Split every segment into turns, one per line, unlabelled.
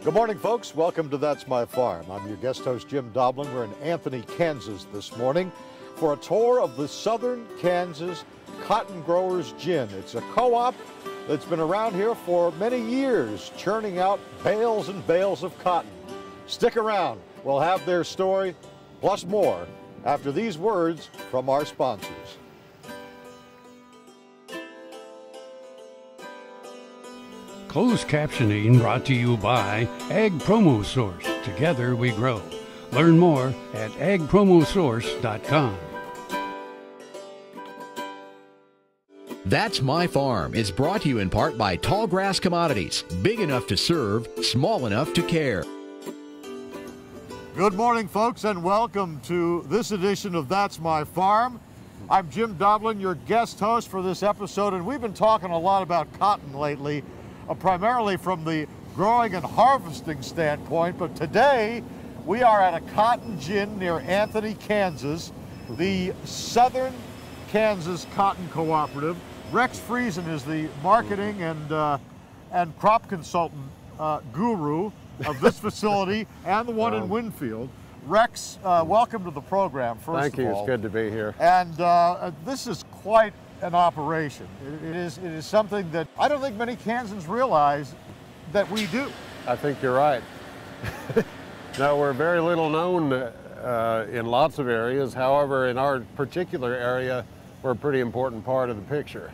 Good morning, folks. Welcome to That's My Farm. I'm your guest host, Jim Doblin. We're in Anthony, Kansas this morning for a tour of the Southern Kansas Cotton Growers Gin. It's a co-op that's been around here for many years, churning out bales and bales of cotton. Stick around. We'll have their story, plus more, after these words from our sponsors.
Closed captioning brought to you by Ag Promo Source. Together we grow. Learn more at agpromosource.com.
That's My Farm is brought to you in part by Tallgrass Commodities. Big enough to serve, small enough to care.
Good morning, folks, and welcome to this edition of That's My Farm. I'm Jim Doblin, your guest host for this episode, and we've been talking a lot about cotton lately, primarily from the growing and harvesting standpoint, but today we are at a cotton gin near Anthony, Kansas, the Southern Kansas Cotton Cooperative. Rex Friesen is the marketing and crop consultant guru of this facility and the one in Winfield. Rex, welcome to the program, first of all.
Thank you, it's good to be here.
And this is quite an operation. It is something that I don't think many Kansans realize that we do.
I think you're right. No, we're very little known in lots of areas. However, in our particular area, we're a pretty important part of the picture.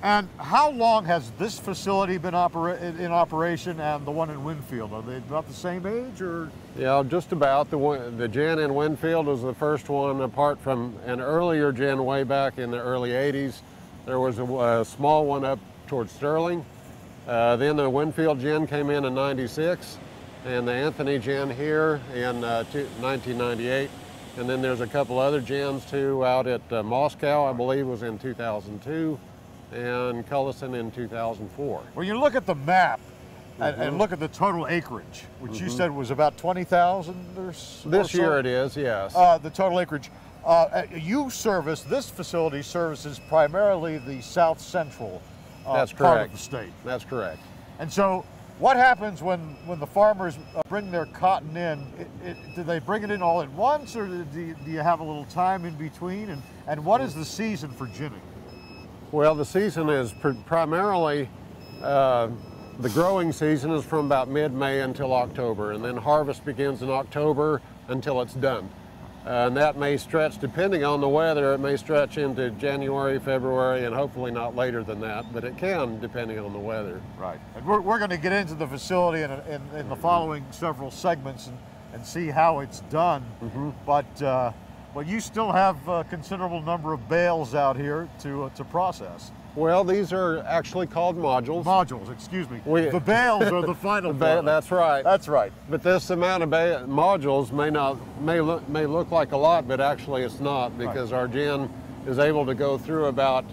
And how long has this facility been in operation and the one in Winfield? Are they about the same age, or?
Yeah, just about. The gin in Winfield was the first one, apart from an earlier gin way back in the early 80s. There was a small one up towards Sterling. Then the Winfield gin came in 96, and the Anthony gin here in 1998. And then there's a couple other gins too out at Moscow, I believe was in 2002, and Cullison in 2004.
When you look at the map and look at the total acreage, which you said was about 20,000 or so?
This year it is, yes.
The total acreage. This facility services primarily the south central
That's
part
correct.
of the state.
That's correct.
And so what happens when the farmers bring their cotton in? Do they bring it in all at once, or do you have a little time in between? And what is the season for ginning?
Well, the season is primarily, the growing season is from about mid-May until October, and then harvest begins in October until it's done. And that may stretch, depending on the weather, it may stretch into January, February, and hopefully not later than that, but it can, depending on the weather.
Right. And we're going to get into the facility in the following several segments and see how it's done. But you still have a considerable number of bales out here to process.
Well, these are actually called modules.
Modules, excuse me. The bales are the final product.
That's right.
That's right.
But this amount of modules may look like a lot, but actually it's not, because our gin is able to go through about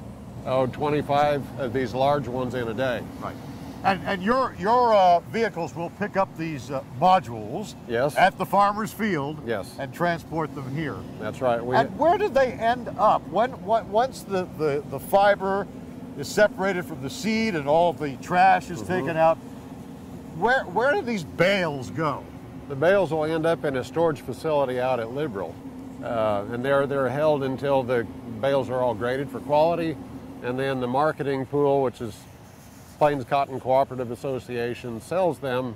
25 of these large ones in a day.
Right. And your vehicles will pick up these modules at the farmer's field and transport them here.
That's right.
And where do they end up? Once the fiber is separated from the seed and all of the trash is taken out, where do these bales go?
The bales will end up in a storage facility out at Liberal. And they're held until the bales are all graded for quality, and then the marketing pool, which is Plains Cotton Cooperative Association, sells them,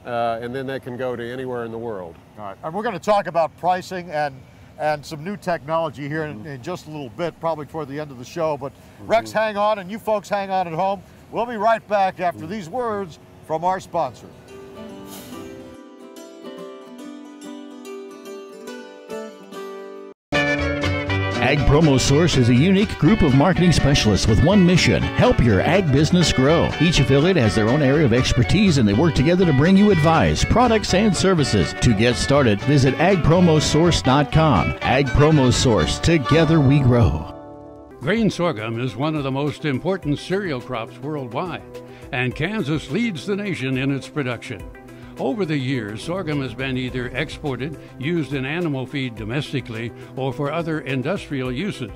and then they can go to anywhere in the world.
All right, and we're going to talk about pricing and some new technology here in just a little bit, probably toward the end of the show. But Rex, hang on, and you folks hang on at home. We'll be right back after these words from our sponsor.
Ag Promo Source is a unique group of marketing specialists with one mission: help your ag business grow. Each affiliate has their own area of expertise, and they work together to bring you advice, products, and services. To get started, visit agpromosource.com. Ag Promo Source. Together we grow.
Grain sorghum is one of the most important cereal crops worldwide, and Kansas leads the nation in its production. Over the years, sorghum has been either exported, used in animal feed domestically, or for other industrial uses.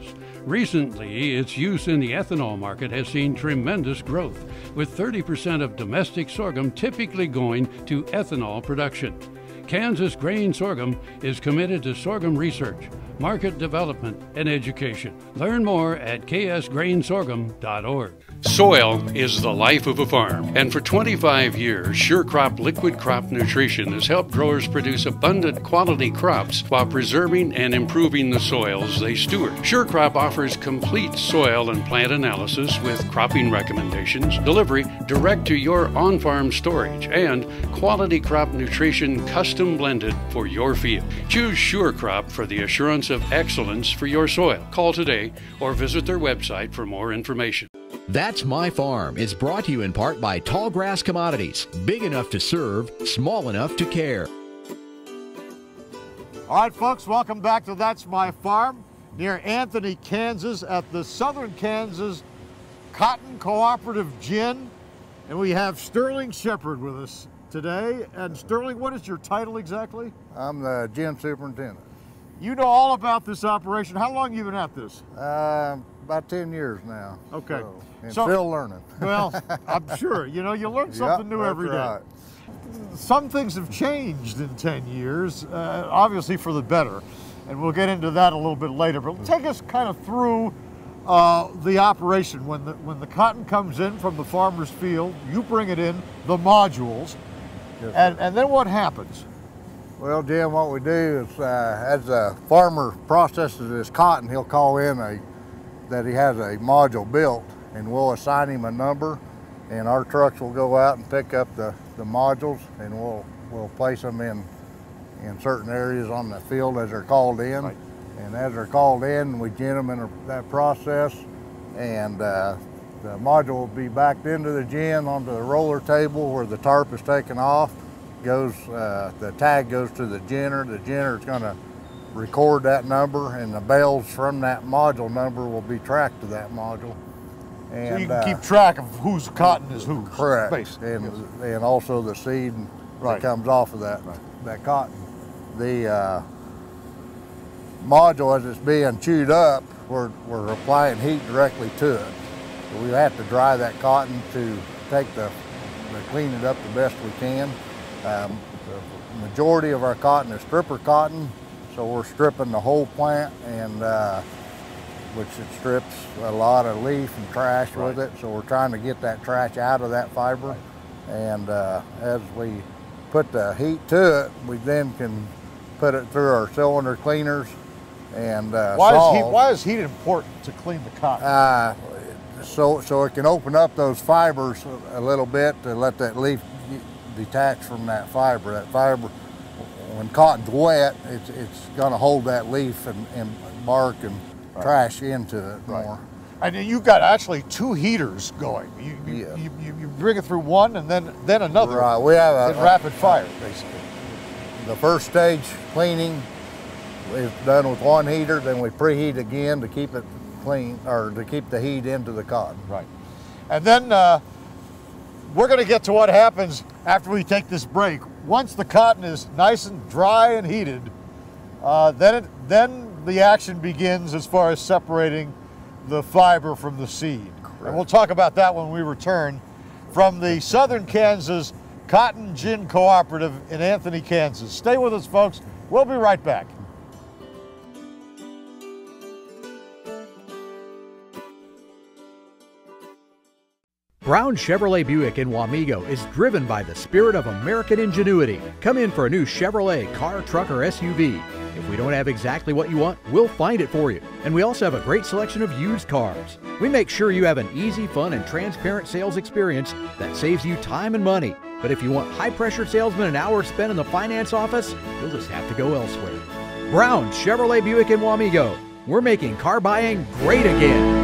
Recently, its use in the ethanol market has seen tremendous growth, with 30% of domestic sorghum typically going to ethanol production. Kansas Grain Sorghum is committed to sorghum research, market development, and education. Learn more at ksgrainsorghum.org. Soil is the life of a farm, and for 25 years, Sure Crop Liquid Crop Nutrition has helped growers produce abundant quality crops while preserving and improving the soils they steward. Sure Crop offers complete soil and plant analysis with cropping recommendations, delivery direct to your on-farm storage, and quality crop nutrition custom blended for your field. Choose Sure Crop for the assurance of excellence for your soil. Call today or visit their website for more information.
That's My Farm is brought to you in part by Tallgrass Commodities. Big enough to serve, small enough to care.
All right, folks, welcome back to That's My Farm near Anthony, Kansas at the Southern Kansas Cotton Cooperative Gin. And we have Sterling Shepard with us today. And Sterling, what is your title exactly?
I'm the gin superintendent.
You know all about this operation. How long have you been at this?
About 10 years now.
Okay.
And
So-
still learning.
Well, I'm sure. You know, you learn something new
that's
every day.
right.
Some things have changed in 10 years, obviously for the better. And we'll get into that a little bit later. But take us kind of through the operation. When the cotton comes in from the farmer's field, you bring it in, the modules,
Yes,
and then what happens?
Well, Jim, what we do is as a farmer processes his cotton, he'll call in that he has a module built, and we'll assign him a number, and our trucks will go out and pick up the modules, and we'll place them in certain areas on the field as they're called in.
Right.
And as they're called in, we gin them in that process, and the module will be backed into the gin onto the roller table where the tarp is taken off. The tag goes to the ginner. The ginner is going to record that number, and the bales from that module number will be tracked to that module. And
So you can keep track of whose cotton is whose.
correct,
Basically.
and also the seed
Right.
that comes off of that cotton. The module, as it's being chewed up, we're applying heat directly to it. So we have to dry that cotton to clean it up the best we can. The majority of our cotton is stripper cotton, so we're stripping the whole plant, and which it strips a lot of leaf and trash with it. So we're trying to get that trash out of that fiber. And as we put the heat to it, we then can put it through our cylinder cleaners and
Why is heat important to clean the cotton?
so it can open up those fibers a little bit to let that leaf detach from that fiber. That fiber, when cotton's wet, it's going to hold that leaf and bark and trash into it more.
And you've got actually two heaters going. You bring it through one and then another.
Right. We have
in rapid fire, basically.
The first stage cleaning is done with one heater, then we preheat again to keep it clean, or to keep the heat into the cotton.
Right. And then we're going to get to what happens after we take this break. Once the cotton is nice and dry and heated, then the action begins as far as separating the fiber from the seed. And we'll talk about that when we return from the Southern Kansas Cotton Gin Cooperative in Anthony, Kansas. Stay with us, folks. We'll be right back.
Brown Chevrolet Buick in Wamego is driven by the spirit of American ingenuity. Come in for a new Chevrolet car, truck, or SUV. If we don't have exactly what you want, we'll find it for you. And we also have a great selection of used cars. We make sure you have an easy, fun, and transparent sales experience that saves you time and money. But if you want high-pressure salesmen and hours spent in the finance office, you'll just have to go elsewhere. Brown Chevrolet Buick in Wamego. We're making car buying great again.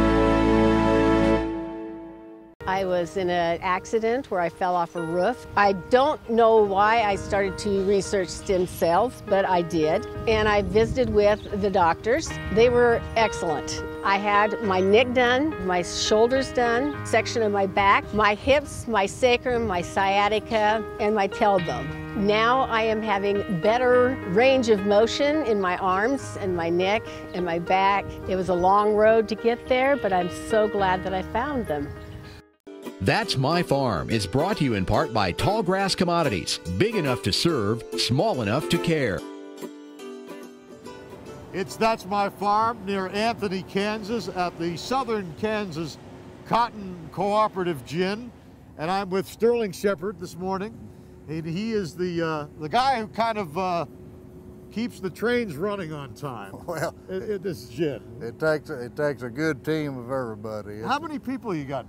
I was in an accident where I fell off a roof. I don't know why I started to research stem cells, but I did. And I visited with the doctors. They were excellent. I had my neck done, my shoulders done, section of my back, my hips, my sacrum, my sciatica, and my tailbone. Now I am having better range of motion in my arms and my neck and my back. It was a long road to get there, but I'm so glad that I found them.
That's My Farm is brought to you in part by Tallgrass Commodities, big enough to serve, small enough to care.
It's That's My Farm near Anthony, Kansas at the Southern Kansas Cotton Cooperative Gin. And I'm with Sterling Shepard this morning. And he is the guy who kind of keeps the trains running on time.
Well,
this gin.
It takes a good team of everybody.
How many people you got?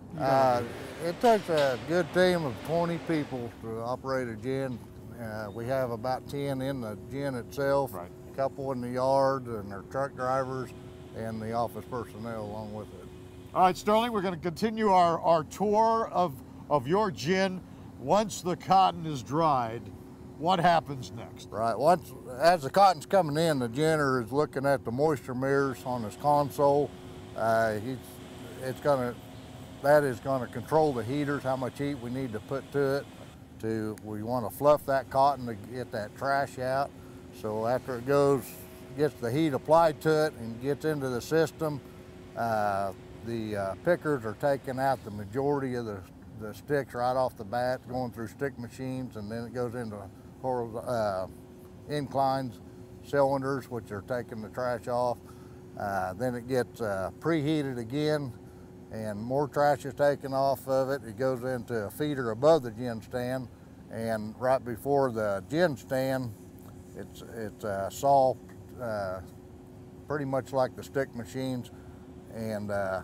It takes a good team of 20 people to operate a gin. We have about 10 in the gin itself,
right.
A couple in the yard, and our truck drivers, and the office personnel along with it.
All right, Sterling, we're going to continue our tour of your gin. Once the cotton is dried, what happens next?
Right. As the cotton's coming in, the ginner is looking at the moisture mirrors on his console. That is going to control the heaters, how much heat we need to put to it. We want to fluff that cotton to get that trash out. So after it gets the heat applied to it and gets into the system, the pickers are taking out the majority of the sticks right off the bat, going through stick machines, and then it goes into inclines cylinders, which are taking the trash off. Then it gets preheated again, and more trash is taken off of it. It goes into a feeder above the gin stand, and right before the gin stand, it's salt, pretty much like the stick machines, and the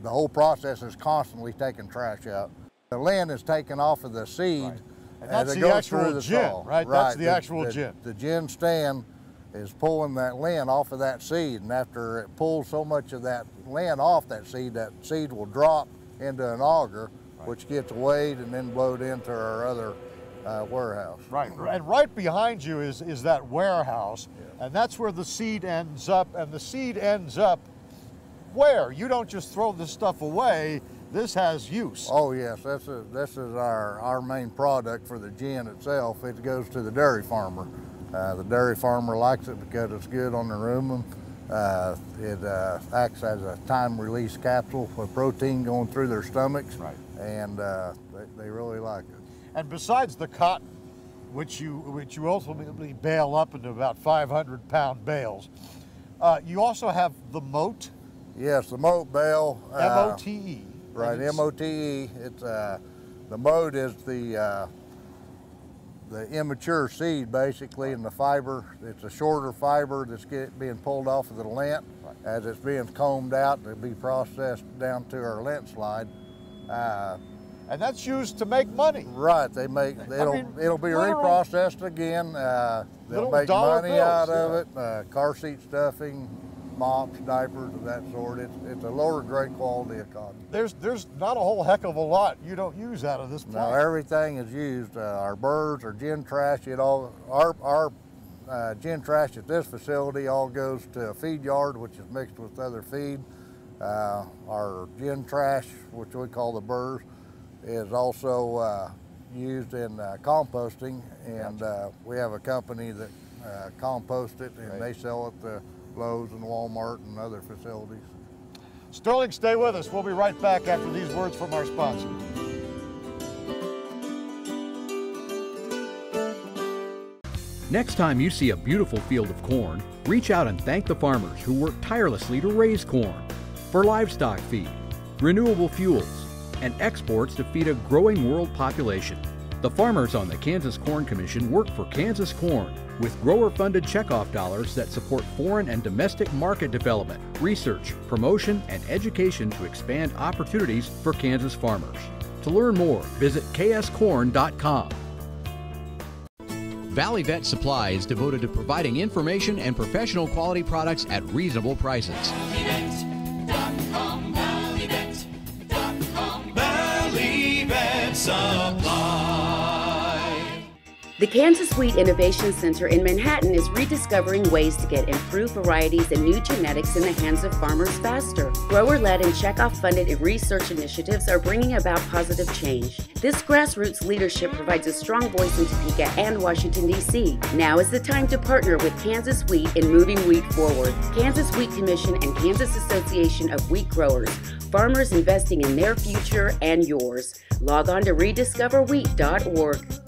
whole process is constantly taking trash out. The lint is taken off of the seed.
Right. And that's the actual gin, right? That's the actual gin.
The gin stand is pulling that lint off of that seed, and after it pulls so much of that lint off that seed will drop into an auger, right, which gets weighed and then blowed into our other warehouse.
Right, and right behind you is that warehouse, yeah, and that's where the seed ends up, and the seed ends up where? You don't just throw this stuff away, this has use.
Oh yes, this is our main product for the gin itself. It goes to the dairy farmer. The dairy farmer likes it because it's good on the rumen. It acts as a time release capsule for protein going through their stomachs,
right,
and they really like it.
And besides the cotton, which you ultimately bale up into about 500-pound bales, you also have the mote.
Yes, the mote bale.
M-O-T-E.
Right, M-O-T-E. It's the mote is the immature seed basically, and the fiber. It's a shorter fiber that's being pulled off of the lint. Right. As it's being combed out to be processed down to our lint slide.
And that's used to make money.
Right, it'll be reprocessed again. They'll make money
bills,
out of it. Car seat stuffing, mops, diapers of that sort. It's a lower grade quality of cotton.
There's not a whole heck of a lot you don't use out of this plant.
No, everything is used. Our burrs, our gin trash, our gin trash at this facility all goes to a feed yard, which is mixed with other feed. Our gin trash, which we call the burrs, is also used in composting, and we have a company that composts it, and they sell it to Lowe's and Walmart and other facilities.
Sterling, stay with us. We'll be right back after these words from our sponsor.
Next time you see a beautiful field of corn, reach out and thank the farmers who work tirelessly to raise corn for livestock feed, renewable fuels, and exports to feed a growing world population. The farmers on the Kansas Corn Commission work for Kansas Corn with grower-funded checkoff dollars that support foreign and domestic market development, research, promotion, and education to expand opportunities for Kansas farmers. To learn more, visit kscorn.com.
Valley Vet Supply is devoted to providing information and professional quality products at reasonable prices.
ValleyVet.com, ValleyVet.com. The Kansas Wheat Innovation Center in Manhattan is rediscovering ways to get improved varieties and new genetics in the hands of farmers faster. Grower-led and checkoff-funded research initiatives are bringing about positive change. This grassroots leadership provides a strong voice in Topeka and Washington, D.C. Now is the time to partner with Kansas Wheat in moving wheat forward. Kansas Wheat Commission and Kansas Association of Wheat Growers. Farmers investing in their future and yours. Log on to rediscoverwheat.org.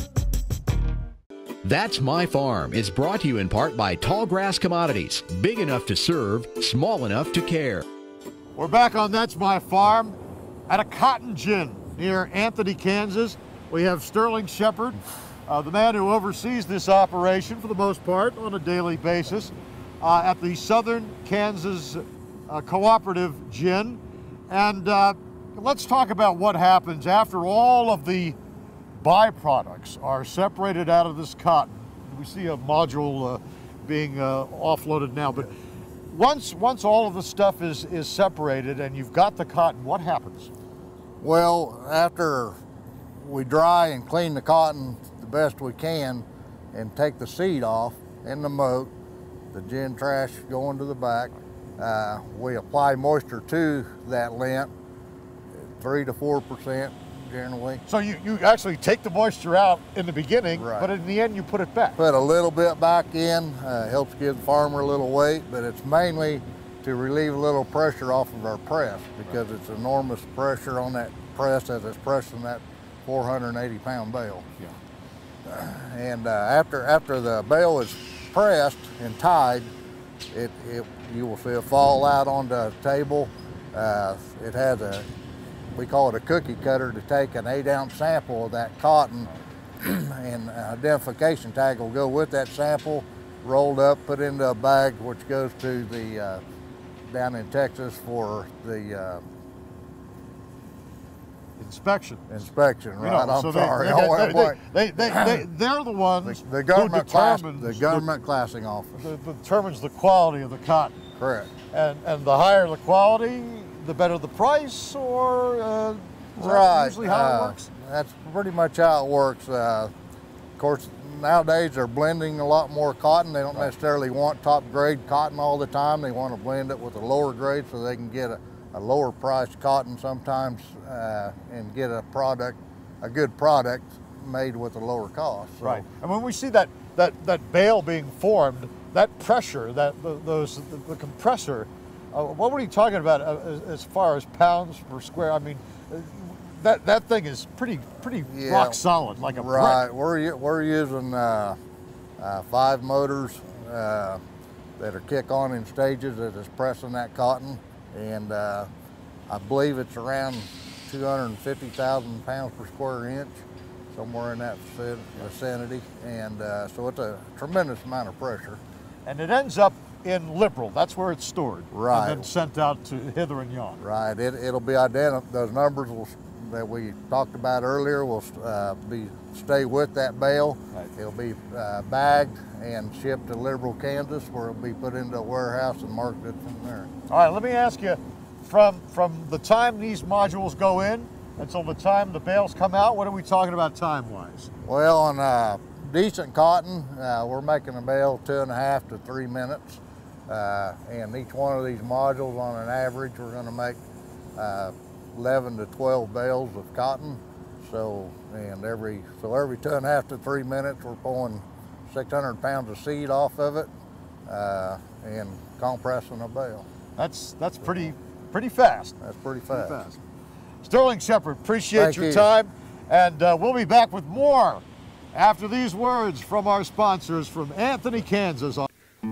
That's My Farm is brought to you in part by Tallgrass Commodities. Big enough to serve, small enough to care.
We're back on That's My Farm at a cotton gin near Anthony, Kansas. We have Sterling Shepard, the man who oversees this operation for the most part on a daily basis at the Southern Kansas Cooperative Gin. And let's talk about what happens after all of the byproducts are separated out of this cotton. We see a module being offloaded now, but once all of the stuff is separated and you've got the cotton, what happens?
Well, after we dry and clean the cotton the best we can and take the seed off in the moat, the gin trash going to the back, we apply moisture to that lint, 3 to 4%. Generally.
So you actually take the moisture out in the beginning,
right,
but in the end you put it back.
Put a little bit back in, helps give the farmer a little weight, but it's mainly to relieve a little pressure off of our press because it's enormous pressure on that press as it's pressing that 480-pound bale.
Yeah.
And after the bale is pressed and tied, you will see it fall out on the table. It has we call it a cookie cutter to take an 8-ounce sample of that cotton and an identification tag will go with that sample, rolled up, put into a bag, which goes to the down in Texas for the
inspection,
right? I'm
so
sorry.
They're the ones
the government
who
the classing office
determines the quality of the cotton.
Correct.
And the higher the quality, the better the price, or is that usually how it works?
That's pretty much how it works. Of course, nowadays they're blending a lot more cotton. They don't necessarily want top grade cotton all the time. They want to blend it with a lower grade so they can get a lower priced cotton sometimes and get a good product made with a lower cost. So.
Right. And when we see that bale being formed, that pressure, the compressor, what were you talking about as far as pounds per square? I mean, that thing is pretty rock solid, like a
right.
brick.
We're using 5 motors that are kick-on in stages that is pressing that cotton, and I believe it's around 250,000 pounds per square inch, somewhere in that vicinity, and so it's a tremendous amount of pressure.
And it ends up in Liberal. That's where it's stored.
Right.
And then sent out to hither and yon.
Right. It'll be identical. Those numbers that we talked about earlier will stay with that bale.
Right.
It'll be bagged and shipped to Liberal, Kansas, where it'll be put into a warehouse and marketed from there.
All right. Let me ask you, from the time these modules go in until the time the bales come out, what are we talking about time-wise?
Well, on decent cotton, we're making a bale 2.5 to 3 minutes. And each one of these modules, on an average, we're going to make 11 to 12 bales of cotton. So every 2.5 to 3 minutes, we're pulling 600 pounds of seed off of it and compressing a bale.
That's pretty fast.
That's pretty fast.
Sterling Shepard, appreciate your time, and we'll be back with more after these words from our sponsors from Anthony, Kansas.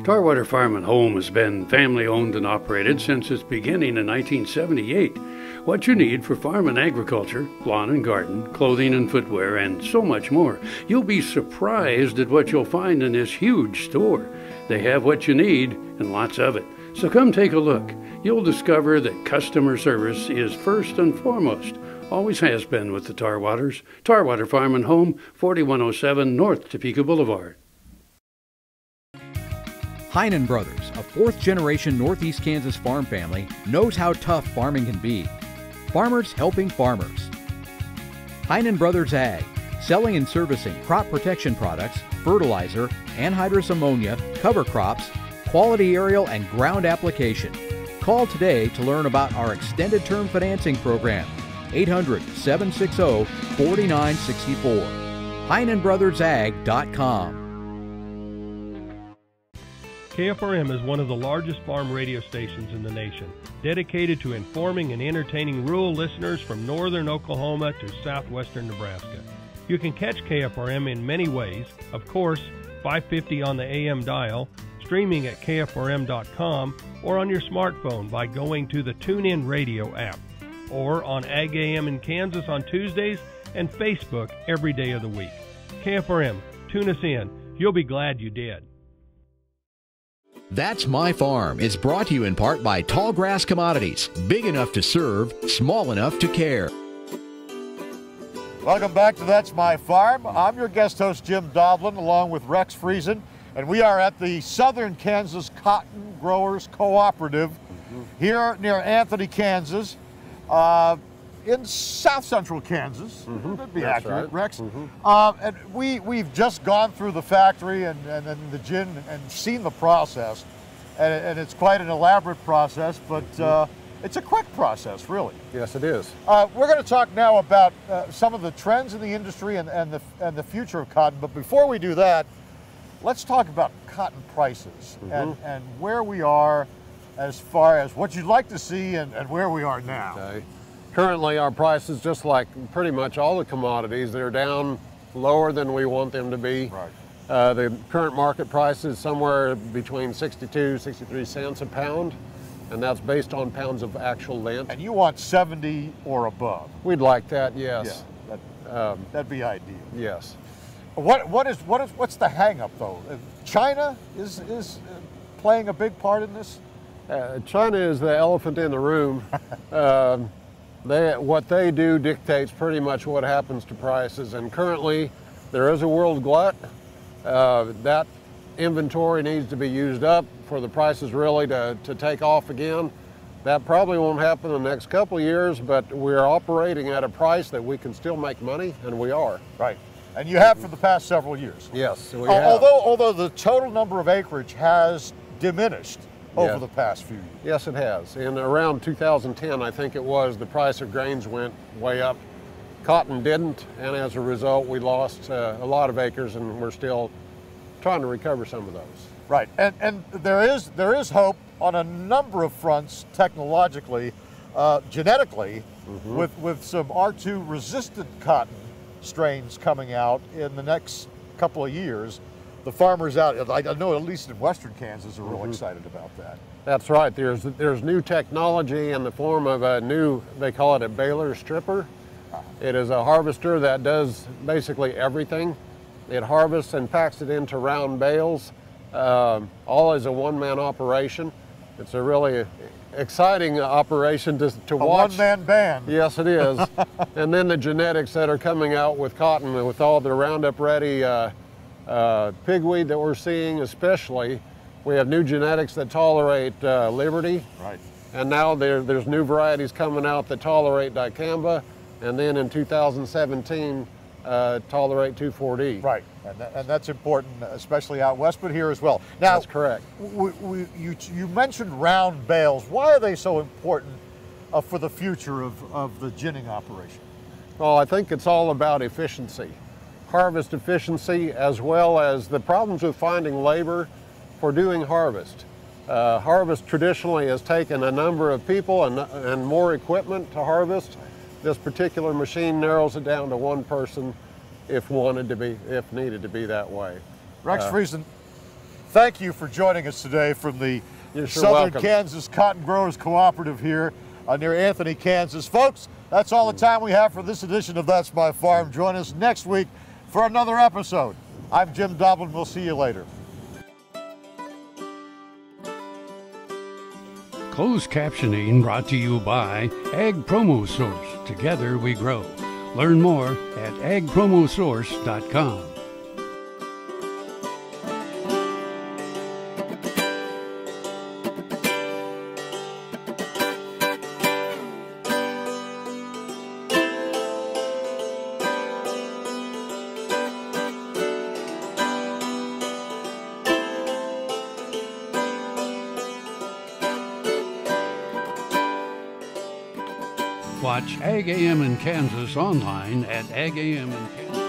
Tarwater Farm and Home has been family owned and operated since its beginning in 1978. What you need for farm and agriculture, lawn and garden, clothing and footwear, and so much more. You'll be surprised at what you'll find in this huge store. They have what you need and lots of it. So come take a look. You'll discover that customer service is first and foremost. Always has been with the Tarwaters. Tarwater Farm and Home, 4107 North Topeka Boulevard.
Heinen Brothers, a fourth-generation Northeast Kansas farm family, knows how tough farming can be. Farmers helping farmers. Heinen Brothers Ag, selling and servicing crop protection products, fertilizer, anhydrous ammonia, cover crops, quality aerial and ground application. Call today to learn about our extended term financing program. 800-760-4964. HeinenBrothersAg.com.
KFRM is one of the largest farm radio stations in the nation, dedicated to informing and entertaining rural listeners from northern Oklahoma to southwestern Nebraska. You can catch KFRM in many ways. Of course, 550 on the AM dial, streaming at KFRM.com, or on your smartphone by going to the TuneIn Radio app, or on Ag AM in Kansas on Tuesdays and Facebook every day of the week. KFRM, tune us in. You'll be glad you did.
That's My Farm is brought to you in part by Tallgrass Commodities, big enough to serve, small enough to care.
Welcome back to That's My Farm. I'm your guest host, Jim Dovlin, along with Rex Friesen, and we are at the Southern Kansas Cotton Growers Cooperative here near Anthony, Kansas, in south central Kansas. That'd be accurate, right. Rex. And we've just gone through the factory and the gin and seen the process, and it's quite an elaborate process, but it's a quick process, really.
Yes, it is.
We're going to talk now about some of the trends in the industry and the future of cotton, but before we do that, let's talk about cotton prices and where we are as far as what you'd like to see and where we are now.
Okay. Currently, our prices, just like pretty much all the commodities, they're down lower than we want them to be.
Right.
The current market price is somewhere between 62, 63 cents a pound, and that's based on pounds of actual length.
And you want 70 or above?
We'd like that, yes.
Yeah, that'd be ideal.
Yes.
What's the hang-up, though? China is playing a big part in this?
China is the elephant in the room. What they do dictates pretty much what happens to prices, and currently there is a world glut. That inventory needs to be used up for the prices really to take off again. That probably won't happen in the next couple of years, but we're operating at a price that we can still make money, and we are.
Right, and you have for the past several years.
Yes, we have.
Although the total number of acreage has diminished over the past few years.
Yes, it has. In around 2010, I think it was, the price of grains went way up. Cotton didn't, and as a result, we lost a lot of acres, and we're still trying to recover some of those.
Right, and there is hope on a number of fronts, technologically, genetically, with some R2 resistant cotton strains coming out in the next couple of years. The farmers out, I know at least in western Kansas, are real excited about that.
That's right. There's new technology in the form of a new, they call it a baler stripper. It is a harvester that does basically everything. It harvests and packs it into round bales, all as a one-man operation. It's a really exciting operation to watch.
A one-man band.
Yes, it is. And then the genetics that are coming out with cotton, with all the Roundup Ready pigweed that we're seeing, especially. We have new genetics that tolerate Liberty.
Right.
And now there's new varieties coming out that tolerate dicamba, and then in 2017 tolerate 2,4-D.
Right, and that's important, especially out west, but here as well. Now,
that's correct.
You mentioned round bales. Why are they so important for the future of the ginning operation?
Well, I think it's all about efficiency. Harvest efficiency, as well as the problems with finding labor for doing harvest. Harvest traditionally has taken a number of people and more equipment to harvest. This particular machine narrows it down to one person if needed to be that way.
Rex Friesen, thank you for joining us today from the Southern
welcome.
Kansas Cotton Growers Cooperative here near Anthony, Kansas. Folks, that's all the time we have for this edition of That's My Farm. Join us next week for another episode. I'm Jim Doblin. We'll see you later.
Closed captioning brought to you by Ag Promo Source. Together we grow. Learn more at agpromosource.com. Watch Ag AM in Kansas online at agam in Kansas.